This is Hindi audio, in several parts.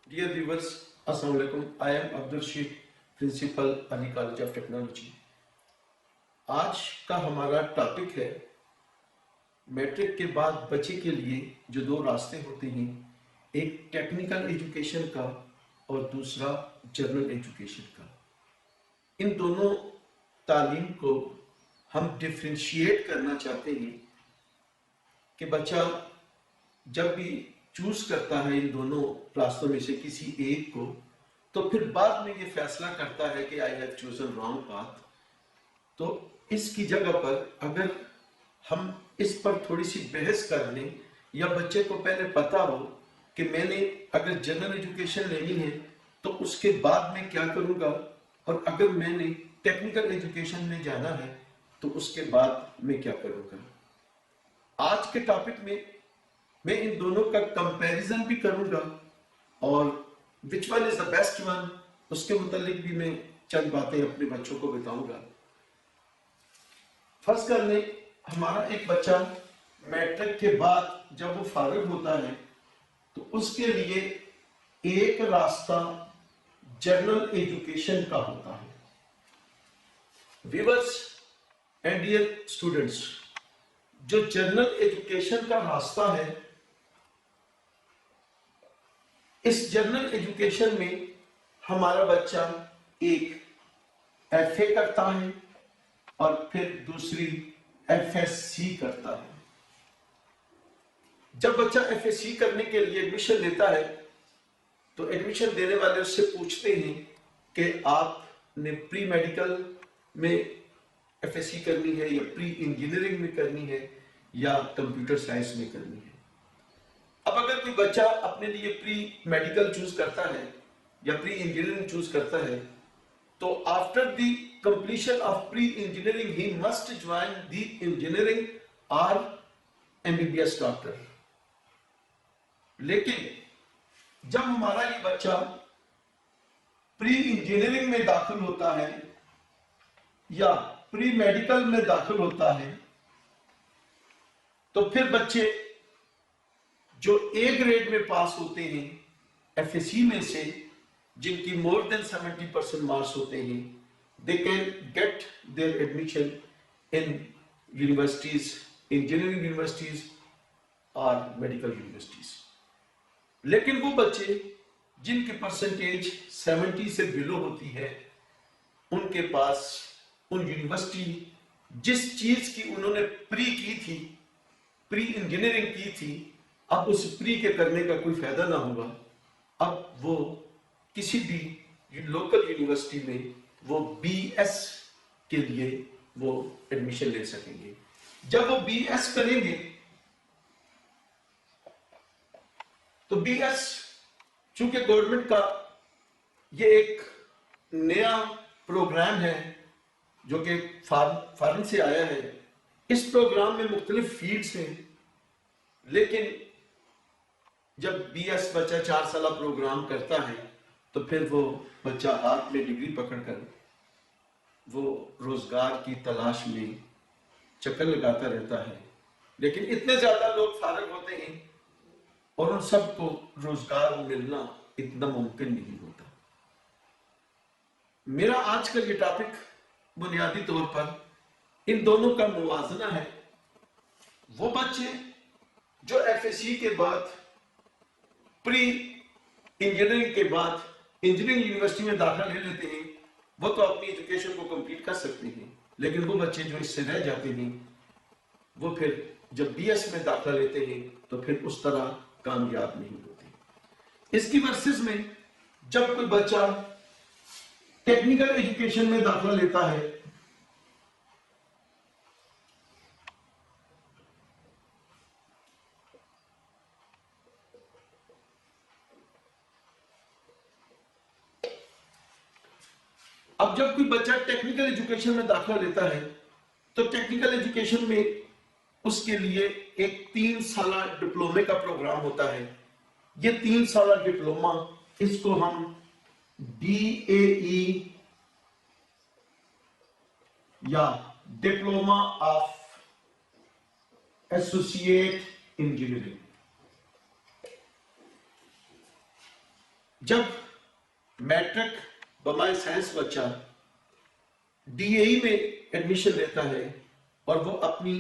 Dear viewers, Assalamu alaikum. I am Abdul Sheikh, principal Ali college of technology. आज का हमारा टॉपिक है मैट्रिक के बाद बच्चे के लिए जो दो रास्ते होते हैं, एक टेक्निकल एजुकेशन का और दूसरा जनरल एजुकेशन का। इन दोनों तालीम को हम डिफ्रेंशिएट करना चाहते हैं कि बच्चा जब भी चूज करता है इन दोनों रास्तों में से किसी एक को, तो फिर बाद में ये फैसला करता है कि I have chosen wrong path. तो इसकी जगह पर अगर हम इस पर थोड़ी सी बहस कर लें, या बच्चे को पहले पता हो कि मैंने अगर जनरल एजुकेशन लेनी है तो उसके बाद मैं क्या करूंगा, और अगर मैंने टेक्निकल एजुकेशन में जाना है तो उसके बाद मैं क्या करूंगा। आज के टॉपिक में मैं इन दोनों का कंपैरिजन भी करूंगा और which one is the best one उसके मुतालिक भी मैं चंद बातें अपने बच्चों को बताऊंगा। फर्स्ट कर ले, हमारा एक बच्चा मैट्रिक के बाद जब वो फारिग होता है तो उसके लिए एक रास्ता जनरल एजुकेशन का होता है। व्यूअर्स एंड डियर स्टूडेंट्स, जो जनरल एजुकेशन का रास्ता है, इस जनरल एजुकेशन में हमारा बच्चा एक एफए करता है और फिर दूसरी एफएससी करता है। जब बच्चा एफएससी करने के लिए एडमिशन लेता है तो एडमिशन देने वाले उससे पूछते हैं कि आपने प्री मेडिकल में एफएससी करनी है या प्री इंजीनियरिंग में करनी है या कंप्यूटर साइंस में करनी है। अब अगर कोई बच्चा अपने लिए प्री मेडिकल चूज करता है या प्री इंजीनियरिंग चूज करता है, तो after the completion of pre engineering he must join the engineering और एमबीबीएस डॉक्टर। लेकिन जब हमारा ये बच्चा प्री इंजीनियरिंग में दाखिल होता है या प्री मेडिकल में दाखिल होता है, तो फिर बच्चे जो ए ग्रेड में पास होते हैं एफएससी में से, जिनकी मोर देन 70% मार्क्स होते हैं, they can get there admission in universities, engineering universities और मेडिकल यूनिवर्सिटीज। लेकिन वो बच्चे जिनकी परसेंटेज 70 से बिलो होती है, उनके पास उन यूनिवर्सिटी जिस चीज की उन्होंने प्री की थी, प्री इंजीनियरिंग की थी, अब उस प्री के करने का कोई फायदा ना होगा। अब वो किसी भी लोकल यूनिवर्सिटी में वो बीएस के लिए वो एडमिशन ले सकेंगे। जब वो बीएस करेंगे तो बीएस चूंकि गवर्नमेंट का ये एक नया प्रोग्राम है जो कि फॉरेन से आया है। इस प्रोग्राम में मुख्तलिफ फील्ड्स हैं, लेकिन जब बीएस बच्चा 4 साल प्रोग्राम करता है तो फिर वो बच्चा हाथ में डिग्री पकड़कर वो रोजगार की तलाश में चक्कर लगाता रहता है। लेकिन इतने ज्यादा लोग फारिग होते हैं और उन सबको रोजगार मिलना इतना मुमकिन नहीं होता। मेरा आज का ये टॉपिक बुनियादी तौर पर इन दोनों का मुवाजना है। वो बच्चे जो एफएससी के बाद प्री इंजीनियरिंग के बाद इंजीनियरिंग यूनिवर्सिटी में दाखिला ले लेते हैं, वो तो अपनी एजुकेशन को कंप्लीट कर सकते हैं। लेकिन वो बच्चे जो इससे रह जाते हैं, वो फिर जब बीएस में दाखिला लेते हैं तो फिर उस तरह कामयाब नहीं होते। इसकी वर्सेस में जब कोई बच्चा टेक्निकल एजुकेशन में दाखिला लेता है, अब जब कोई बच्चा टेक्निकल एजुकेशन में दाखिला लेता है तो टेक्निकल एजुकेशन में उसके लिए एक 3 साल डिप्लोमे का प्रोग्राम होता है। ये 3 साल डिप्लोमा, इसको हम DAE या डिप्लोमा ऑफ एसोसिएट इंजीनियरिंग, जब मैट्रिक बमाए साइंस बच्चा डीएई में एडमिशन लेता है और वो अपनी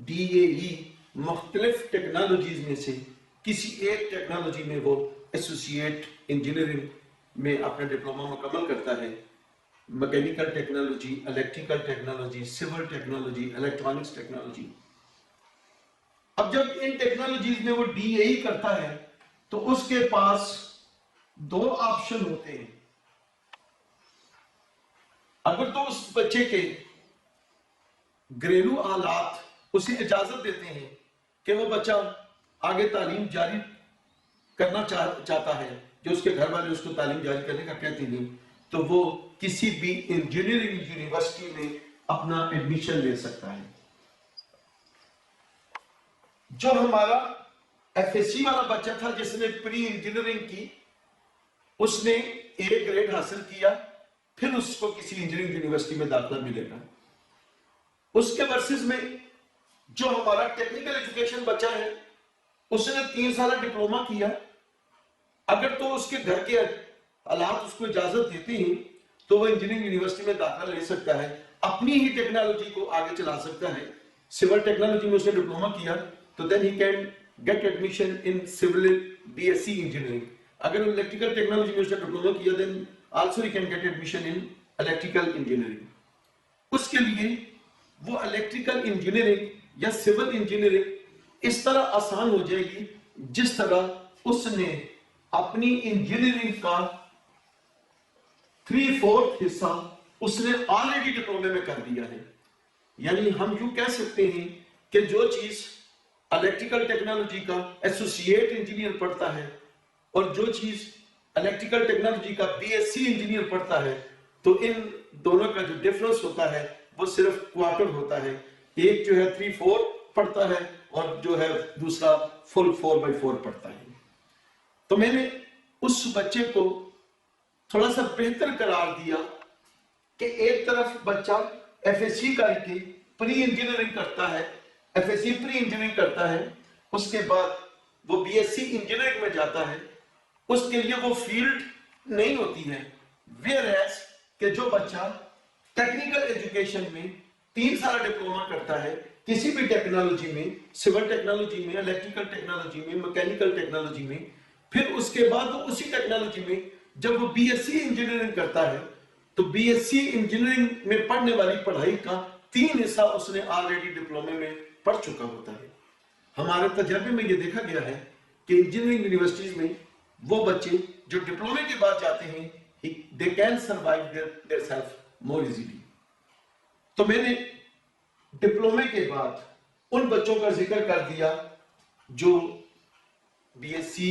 डीएई मुख्तलिफ टेक्नोलॉजीज में से किसी एक टेक्नोलॉजी में वो एसोसिएट इंजीनियरिंग में अपना डिप्लोमा मुकम्मल करता है, mechanical technology, electrical technology, civil technology, electronics technology. अब जब इन टेक्नोलॉजीज में वो डीएई करता है तो उसके पास दो ऑप्शन होते हैं। अगर तो उस बच्चे के घरेलू हालात उसे इजाजत देते हैं कि वो बच्चा आगे तालीम जारी करना चाहता है, जो उसके घर वाले उसको तालीम जारी करने का कहते हैं, तो वो किसी भी इंजीनियरिंग यूनिवर्सिटी में अपना एडमिशन ले सकता है। जो हमारा एफएससी वाला बच्चा था जिसने प्री इंजीनियरिंग की, उसने ए ग्रेड हासिल किया, फिर उसको किसी इंजीनियरिंग यूनिवर्सिटी में दाखिला मिलेगा। उसके वर्सेस में जो हमारा टेक्निकल एजुकेशन बच्चा है, उसने 3 साल डिप्लोमा किया, अगर तो उसके घर के हालात उसको इजाजत देते हैं तो वो इंजीनियरिंग यूनिवर्सिटी में दाखिला ले सकता है, अपनी ही टेक्नोलॉजी को आगे चला सकता है। सिविल टेक्नोलॉजी में उसने डिप्लोमा किया तो then he can get admission in civil BSc engineering. अगर इलेक्ट्रिकल टेक्नोलॉजी में उसने डिप्लोमा किया then also he can get admission in electrical engineering. उसके लिए वो इलेक्ट्रिकल इंजीनियरिंग या सिविल इंजीनियरिंग इस तरह आसान हो जाएगी जिस तरह उसने अपनी इंजीनियरिंग का 3/4 हिस्सा उसने ऑलरेडी डिप्लोमे में कर दिया है। यानी हम यूं कह सकते हैं कि जो चीज इलेक्ट्रिकल टेक्नोलॉजी का एसोसिएट इंजीनियर पढ़ता है और जो चीज इलेक्ट्रिकल टेक्नोलॉजी का बीएससी इंजीनियर पढ़ता है, तो इन दोनों का जो डिफरेंस होता है वो सिर्फ क्वार्टर होता है। एक जो है 3/4 पढ़ता है और जो है दूसरा फुल 4/4 पढ़ता है। तो मैंने उस बच्चे को थोड़ा सा बेहतर करार दिया कि एक तरफ बच्चा एफएससी करके प्री इंजीनियरिंग करता है, एफएससी प्री इंजीनियरिंग करता है, उसके बाद वो बीएससी इंजीनियरिंग में जाता है, उसके लिए वो फील्ड नहीं होती है। वेयर एज कि जो बच्चा टेक्निकल एजुकेशन में 3 साल डिप्लोमा करता है किसी भी टेक्नोलॉजी में, सिविल टेक्नोलॉजी में, इलेक्ट्रिकल टेक्नोलॉजी में, मैकेनिकल टेक्नोलॉजी में, फिर उसके बाद वो उसी टेक्नोलॉजी में जब वो बीएससी इंजीनियरिंग करता है तो बीएससी इंजीनियरिंग में पढ़ने वाली पढ़ाई का 3 हिस्सा उसने ऑलरेडी डिप्लोमे में पढ़ चुका होता है। हमारे तजर्बे में ये देखा गया है कि इंजीनियरिंग यूनिवर्सिटीज में वो बच्चे जो डिप्लोमे के बाद जाते हैं, they can survive their self more easily. तो मैंने डिप्लोमे के बाद उन बच्चों का जिक्र कर दिया जो बीएससी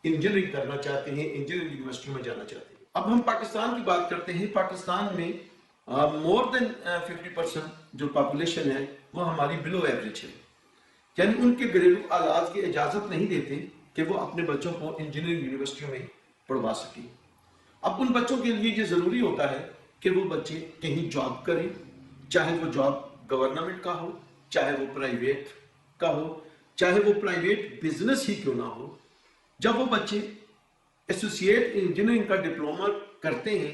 इंजीनियरिंग करना चाहते हैं, इंजीनियरिंग यूनिवर्सिटी में जाना चाहते हैं। अब हम पाकिस्तान की बात करते हैं। पाकिस्तान में मोर देन 50% जो पॉपुलेशन है वो हमारी बिलो एवरेज है, यानी उनके घरेलू हालात की इजाजत नहीं देते कि वो अपने बच्चों को इंजीनियरिंग यूनिवर्सिटियों में पढ़वा सके। अब उन बच्चों के लिए ये जरूरी होता है कि वो बच्चे कहीं जॉब करें, चाहे वो जॉब गवर्नमेंट का हो, चाहे वो प्राइवेट का हो, चाहे वो प्राइवेट बिजनेस ही क्यों ना हो। जब वो बच्चे एसोसिएट इंजीनियरिंग का डिप्लोमा करते हैं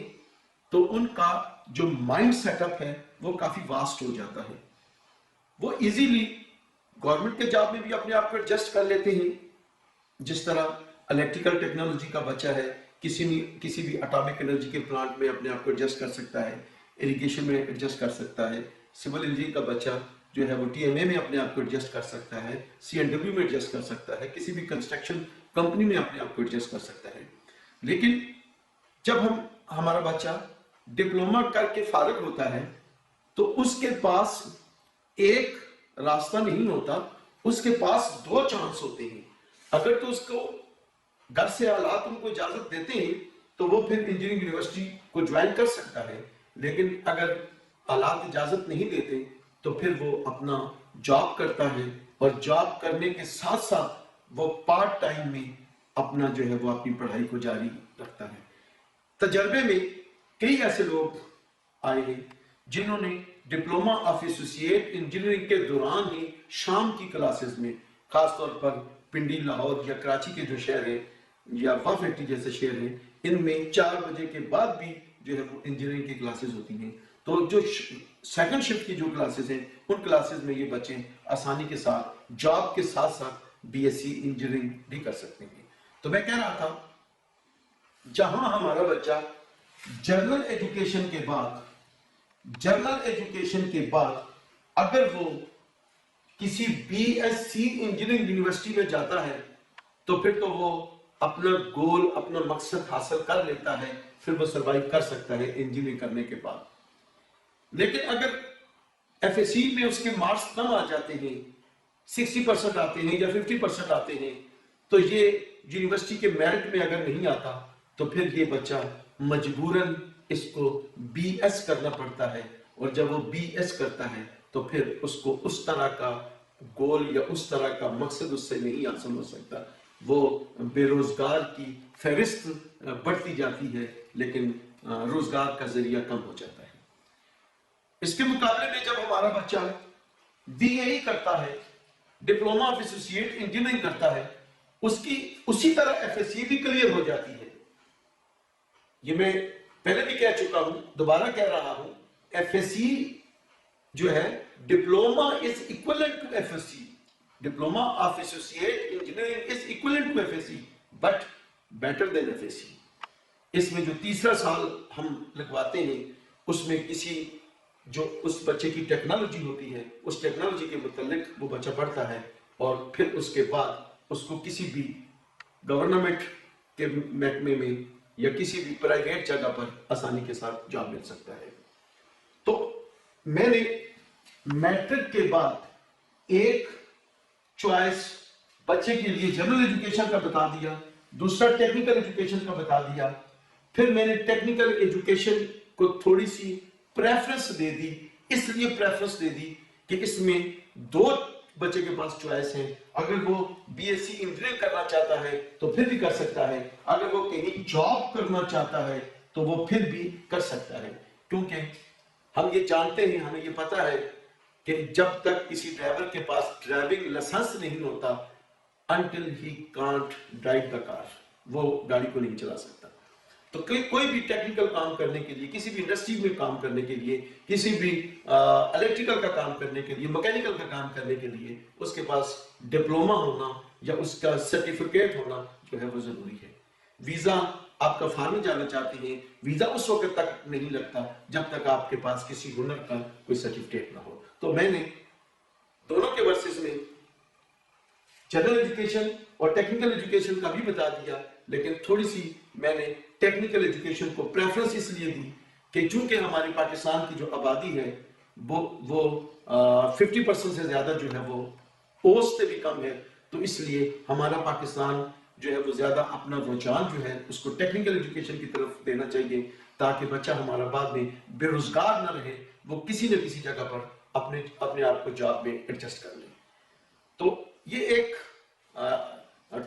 तो उनका जो माइंड सेटअप है वो काफी वास्ट हो जाता है। वो इजीली गवर्नमेंट के जॉब में भी अपने आप को एडजस्ट कर लेते हैं, जिस तरह इलेक्ट्रिकल टेक्नोलॉजी का बच्चा है किसी भी एटॉमिक एनर्जी के प्लांट में अपने आप को एडजस्ट कर सकता है, इरिगेशन में एडजस्ट कर सकता है। सिविल इंजीनियरिंग का बच्चा जो है वो टीएमए में अपने आप को एडजस्ट कर सकता है, सीएनडब्ल्यू में एडजस्ट कर सकता है, किसी भी कंस्ट्रक्शन कंपनी में अपने आप को एडजस्ट कर सकता है। लेकिन जब हमारा बच्चा डिप्लोमा करके फारिग होता है तो उसके पास एक रास्ता नहीं होता, उसके पास 2 चांस होते हैं। अगर तो उसको घर से हालात उनको इजाजत देते हैं तो वो फिर इंजीनियरिंग यूनिवर्सिटी को ज्वाइन कर सकता है, लेकिन अगर हालात इजाजत नहीं देते तो फिर वो अपना जॉब करता है और जॉब करने के साथ साथ वो पार्ट टाइम में अपना जो है वो अपनी पढ़ाई को जारी रखता है। तजर्बे में कई ऐसे लोग आए हैं जिन्होंने डिप्लोमा ऑफ एसोसिएट इंजीनियरिंग के दौरान ही शाम की क्लासेस में, खासतौर पर पिंडी, लाहौर या कराची के जो शहर है या वाह फैक्ट्री जैसे शहर हैं, इनमें 4 बजे के बाद भी जो है वो इंजीनियरिंग की क्लासेस होती हैं। तो जो सेकंड शिफ्ट की जो क्लासेस हैं, उन क्लासेस में ये बच्चे आसानी के साथ जॉब के साथ साथ बीएससी इंजीनियरिंग भी कर सकते हैं। तो मैं कह रहा था, जहां हमारा बच्चा जनरल एजुकेशन के बाद अगर वो किसी बीएससी इंजीनियरिंग यूनिवर्सिटी में जाता है, तो फिर तो वो अपना गोल, अपना मकसद हासिल कर लेता है, फिर वो सर्वाइव कर सकता है इंजीनियरिंग करने के बाद। लेकिन अगर एफएससी में उसके मार्क्स कम आ जाते हैं, 60% आते हैं या 50% आते हैं, तो ये यूनिवर्सिटी के मेरिट में अगर नहीं आता, तो फिर ये बच्चा मजबूरन इसको बीएस करना पड़ता है। और जब वो बीएस करता है तो फिर उसको उस तरह का गोल या उस तरह का मकसद उससे नहीं हासिल हो सकता। वो बेरोजगार की फहरिस्त बढ़ती जाती है, लेकिन रोजगार का जरिया कम हो जाता है। इसके मुकाबले में जब हमारा बच्चा बीए करता है, डिप्लोमा ऑफ एसोसिएट इंजीनियरिंग करता है, उसकी उसी तरह एफएससी भी क्लियर हो जाती है। ये मैं पहले भी कह चुका हूं, दोबारा कह रहा हूं, एफएससी जो है, diploma is equivalent to FSc, diploma of associate engineering is equivalent to FSc, but better than FSc. इसमें जो तीसरा साल हम लगवाते हैं, उसमें किसी जो उस बच्चे की टेक्नोलॉजी होती है, उस टेक्नोलॉजी के मुतालिक वो बच्चा पढ़ता है, और फिर उसके बाद उसको किसी भी गवर्नमेंट के महकमे में या किसी भी प्राइवेट जगह पर आसानी के साथ जॉब मिल सकता है। तो मैंने मैट्रिक के बाद एक चॉइस बच्चे के लिए जनरल एजुकेशन का बता दिया, दूसरा टेक्निकल एजुकेशन का बता दिया, फिर मैंने टेक्निकल एजुकेशन को थोड़ी सी प्रेफरेंस दे दी। इसलिए प्रेफरेंस दे दी कि इसमें दो बच्चे के पास चॉइस है। अगर वो बीएससी इंजीनियरिंग करना चाहता है तो फिर भी कर सकता है, अगर वो कहीं जॉब करना चाहता है तो वो फिर भी कर सकता है। क्योंकि हम ये जानते हैं, हमें ये पता है कि जब तक किसी ड्राइवर के पास ड्राइविंग लाइसेंस नहीं होता, until he can't drive the car, वो गाड़ी को नहीं चला सकता। तो कोई भी टेक्निकल काम करने के लिए, किसी भी इंडस्ट्री में काम करने के लिए, किसी भी इलेक्ट्रिकल का काम करने के लिए, मैकेनिकल का काम करने के लिए, उसके पास डिप्लोमा होना या उसका सर्टिफिकेट होना जो है वो जरूरी है। वीजा, आपका फॉरेन जाना चाहते हैं, वीजा उस वक्त तक नहीं लगता जब तक आपके पास किसी हुनर का कोई सर्टिफिकेट ना हो। तो मैंने दोनों के वर्सेस में जनरल एजुकेशन और टेक्निकल एजुकेशन का भी बता दिया, लेकिन थोड़ी सी मैंने टेक्निकल एजुकेशन को प्रेफरेंस इसलिए दी कि चूंकि हमारे पाकिस्तान की जो आबादी है वो 50% से ज्यादा जो है वो पोस्ट से भी कम है, तो इसलिए हमारा पाकिस्तान जो है वो ज्यादा अपना रुझान जो है उसको टेक्निकल एजुकेशन की तरफ देना चाहिए, ताकि बच्चा हमारा बाद में बेरोजगार ना रहे, वो किसी न किसी जगह पर अपने आप को जॉब में एडजस्ट कर ले। तो ये एक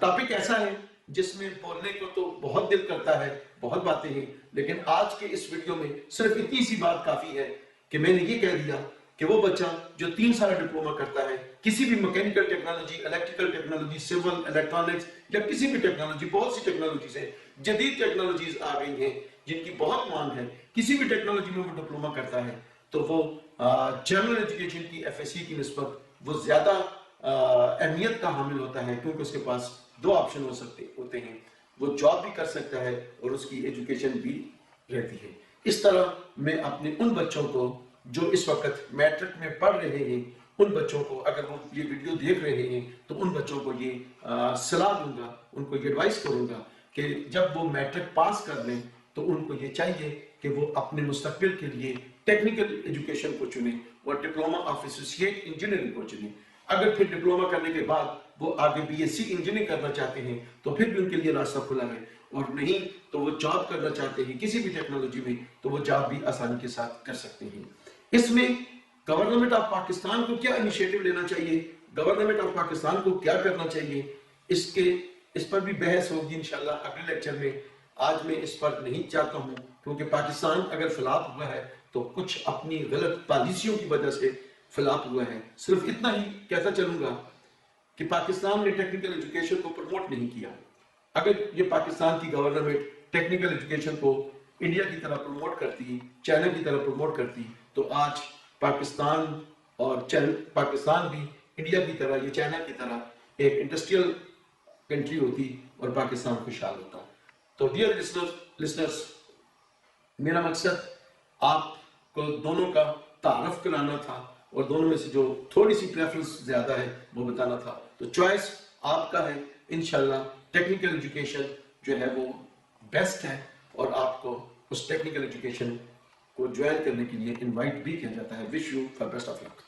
टॉपिक ऐसा है जिसमें बोलने को तो बहुत दिल करता है, बहुत बातें हैं, लेकिन आज के इस वीडियो में सिर्फ इतनी सी बात काफी है कि मैंने ये कह दिया कि वो बच्चा जो 3 साल डिप्लोमा करता है किसी भी mechanical technology, electrical technology, civil, electronics या किसी भी टेक्नोलॉजी, बहुत सी टेक्नोलॉजीज है, जदीद टेक्नोलॉजीज आ गई हैं जिनकी बहुत मांग है, किसी भी टेक्नोलॉजी में वो डिप्लोमा करता है तो वो जनरल एजुकेशन की एफएससी की निस्बत वो ज्यादा अहमियत का हामिल होता है, क्योंकि उसके पास 2 ऑप्शन होते हैं, वो जॉब भी कर सकता है और उसकी एजुकेशन भी रहती है। इस तरह मैं अपने उन बच्चों को जो इस वक्त मैट्रिक में पढ़ रहे हैं, उन बच्चों को, अगर वो ये वीडियो देख रहे हैं तो उन बच्चों को ये सलाह दूंगा, उनको ये एडवाइस करूंगा कि जब वो मैट्रिक पास कर लें तो उनको ये चाहिए कि वो अपने मुस्तकबिल के लिए टेक्निकल एजुकेशन को चुने और डिप्लोमा ऑफ एसोसिएट इंजीनियरिंग को चुने। अगर फिर डिप्लोमा करने के बाद वो आगे बीएससी इंजीनियरिंग करना चाहते हैं तो फिर भी उनके लिए रास्ता खुला है, और नहीं तो वो जॉब करना चाहते हैं किसी भी टेक्नोलॉजी में तो वो जॉब भी आसानी के साथ कर सकते हैं। इसमें गवर्नमेंट ऑफ पाकिस्तान को क्या इनिशिएटिव लेना चाहिए, गवर्नमेंट ऑफ पाकिस्तान को क्या करना चाहिए, इस पर भी बहस होगी इंशाल्लाह अगले लेक्चर में। आज मैं इस पर नहीं चाहता हूं, क्योंकि पाकिस्तान अगर फ्लॉप हुआ है तो कुछ अपनी गलत पॉलिसियों की वजह से फ्लॉप हुआ है। सिर्फ इतना ही कहता चलूंगा कि पाकिस्तान ने टेक्निकल एजुकेशन को प्रमोट नहीं किया। अगर ये पाकिस्तान की गवर्नमेंट टेक्निकल एजुकेशन को इंडिया की तरह प्रमोट करती, चाइना की तरह प्रमोट करती, तो आज पाकिस्तान पाकिस्तान भी इंडिया की तरह, ये चाइना की तरह एक इंडस्ट्रियल कंट्री होती और पाकिस्तान खुशहाल होता। तो डियर लिसनर्स, मेरा मकसद आपको दोनों का तारफ कराना था और दोनों में से जो थोड़ी सी प्रेफरेंस ज्यादा है वो बताना था। तो चॉइस आपका है। इंशाल्लाह टेक्निकल एजुकेशन जो है वो बेस्ट है और आपको उस टेक्निकल एजुकेशन को ज्वाइन करने के लिए इनवाइट भी किया जाता है। Wish you for best of luck.